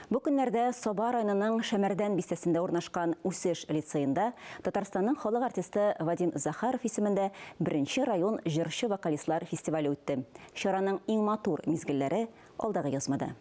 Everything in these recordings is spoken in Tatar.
Бу көннәрдә Соба районының Шәмәрдән бистәсендә урнашкан Үсеш лицейында Татарстанның халык артисты Вадим Захаров исемендә беренче район җырчы вокалистлар фестивале үтте. Чараның иң матур мизгелләре алдагы язмада.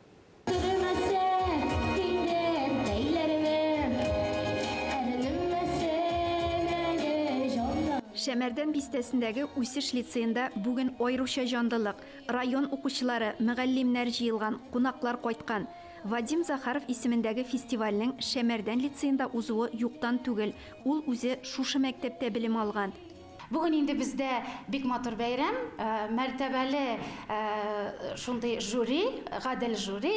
Шәмәрдән бистәсендәге Үсеш лицейында бүген айрыша җанлылык, район укучылары, мөгаллимнәр җыелган, кунаклар кайткан. Вадим Захаров исемендәге фестивальнең Шәмәрдән лицейында узуы юктан түгел. Ул үзе шушы мәктәптә белем алган. Бүген инде бездә бик матур бәйрәм, мәртәбәле шундый жюри, гадел жюри,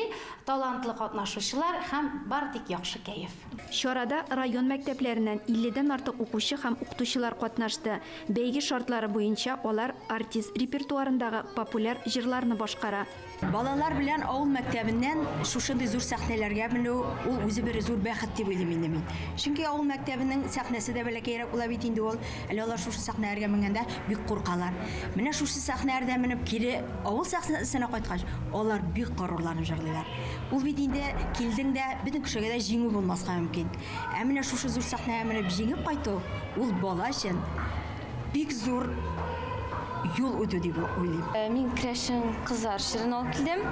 талантлы катнашучылар һәм бар тик яхшы кәеф. Чарада район мәктәпләреннән 50-дән артык укучы һәм укытучылар катнашты. Бәйге шартлары буенча алар артист репертуарындагы популяр җырларны башкара. Балалар белән авыл мәктәбеннән шушындый зур сәхнәләргә менү ул үзе бер зур бәхет дип уйлыйм инде мин. Чөнки авыл мәктәбенең сәхнәсе дә бәләкәйрәк була бит инде ул. Әле алар шушы сәхнәләргә менгәндә бик куркалар. Менә шушы сәхнәләрдә менеп кире авыл сәхнәсенә кайткач, алар бик горурланып җырлыйлар. Ул бит инде килдең дә бөтен кешегә дә җиңү булмаска мөмкин. Ә менә шушы зур сәхнәгә менеп җиңеп кайту ул бала өчен бик зур юл үтү дип уйлыйм. Мин Крәшин кызлар җырын алып килдем.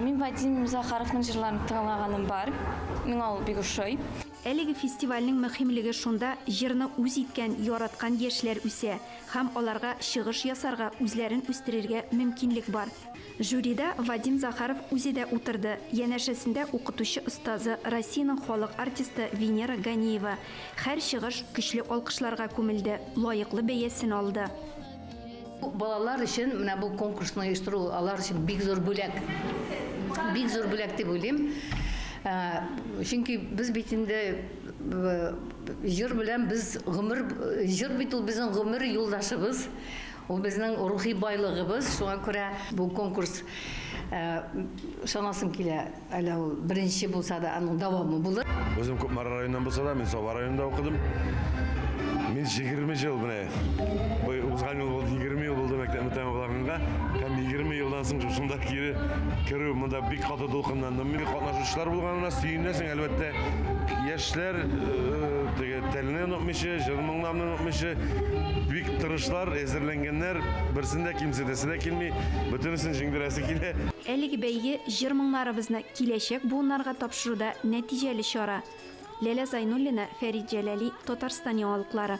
Мин Вадим Захаровның җырларын тыңлаганым бар. Миңа ул бик ошый. Әлеге фестивальнең мөһимлеге шунда җырны үз иткән, яраткан яшьләр үсә һәм аларга чыгыш ясарга, үзләрен үстерергә мөмкинлек бар. Жюрида Вадим Захаров үзе дә утырды. Янәшәсендә укытучы остазы, Россиянең халык артисты Венера Ганиева. Һәр чыгыш көчле алкышларга күмелде, лаеклы бәясен алды. Балалар өчен менә бу конкурсны оештыру алар өчен бик зур бүләк. Бик зур бүләк дип уйлыйм. Чөнки без бит инде җыр белән без гомер, җыр бит ул безнең гомер юлдашыбыз. Ул безнең рухи байлыгыбыз. Шуңа күрә бу конкурс шанасым килә. Әле ул беренче булса да аның дәвамы булыр. Өзем Күпмара районыннан булса да, мин Соба районында укыдым. Мин 20 жыл менә. Бу узган ел 20 ел булды мәктәпне тәмамлаганга. Һәм 20 елдан соң шунда кирү монда бик каты дулкынландым. Мин катнашучылар булганына сөенәсең, әлбәттә. Яшьләр телене онытмыйча, җырмыңнарны онытмыйча, бик тырышлар, әзерләнгәннәр, берсендә кимсетәсе дә килми, бөтенесен җиңдерәсе килә. Әлеге бәйге җыр-моңнарыбызны киләчәк буыннарга тапшыруда нәтиҗәле чара. Ләлә Зайнуллина, Фәрит Җәләли, Татарстан яңалыклары.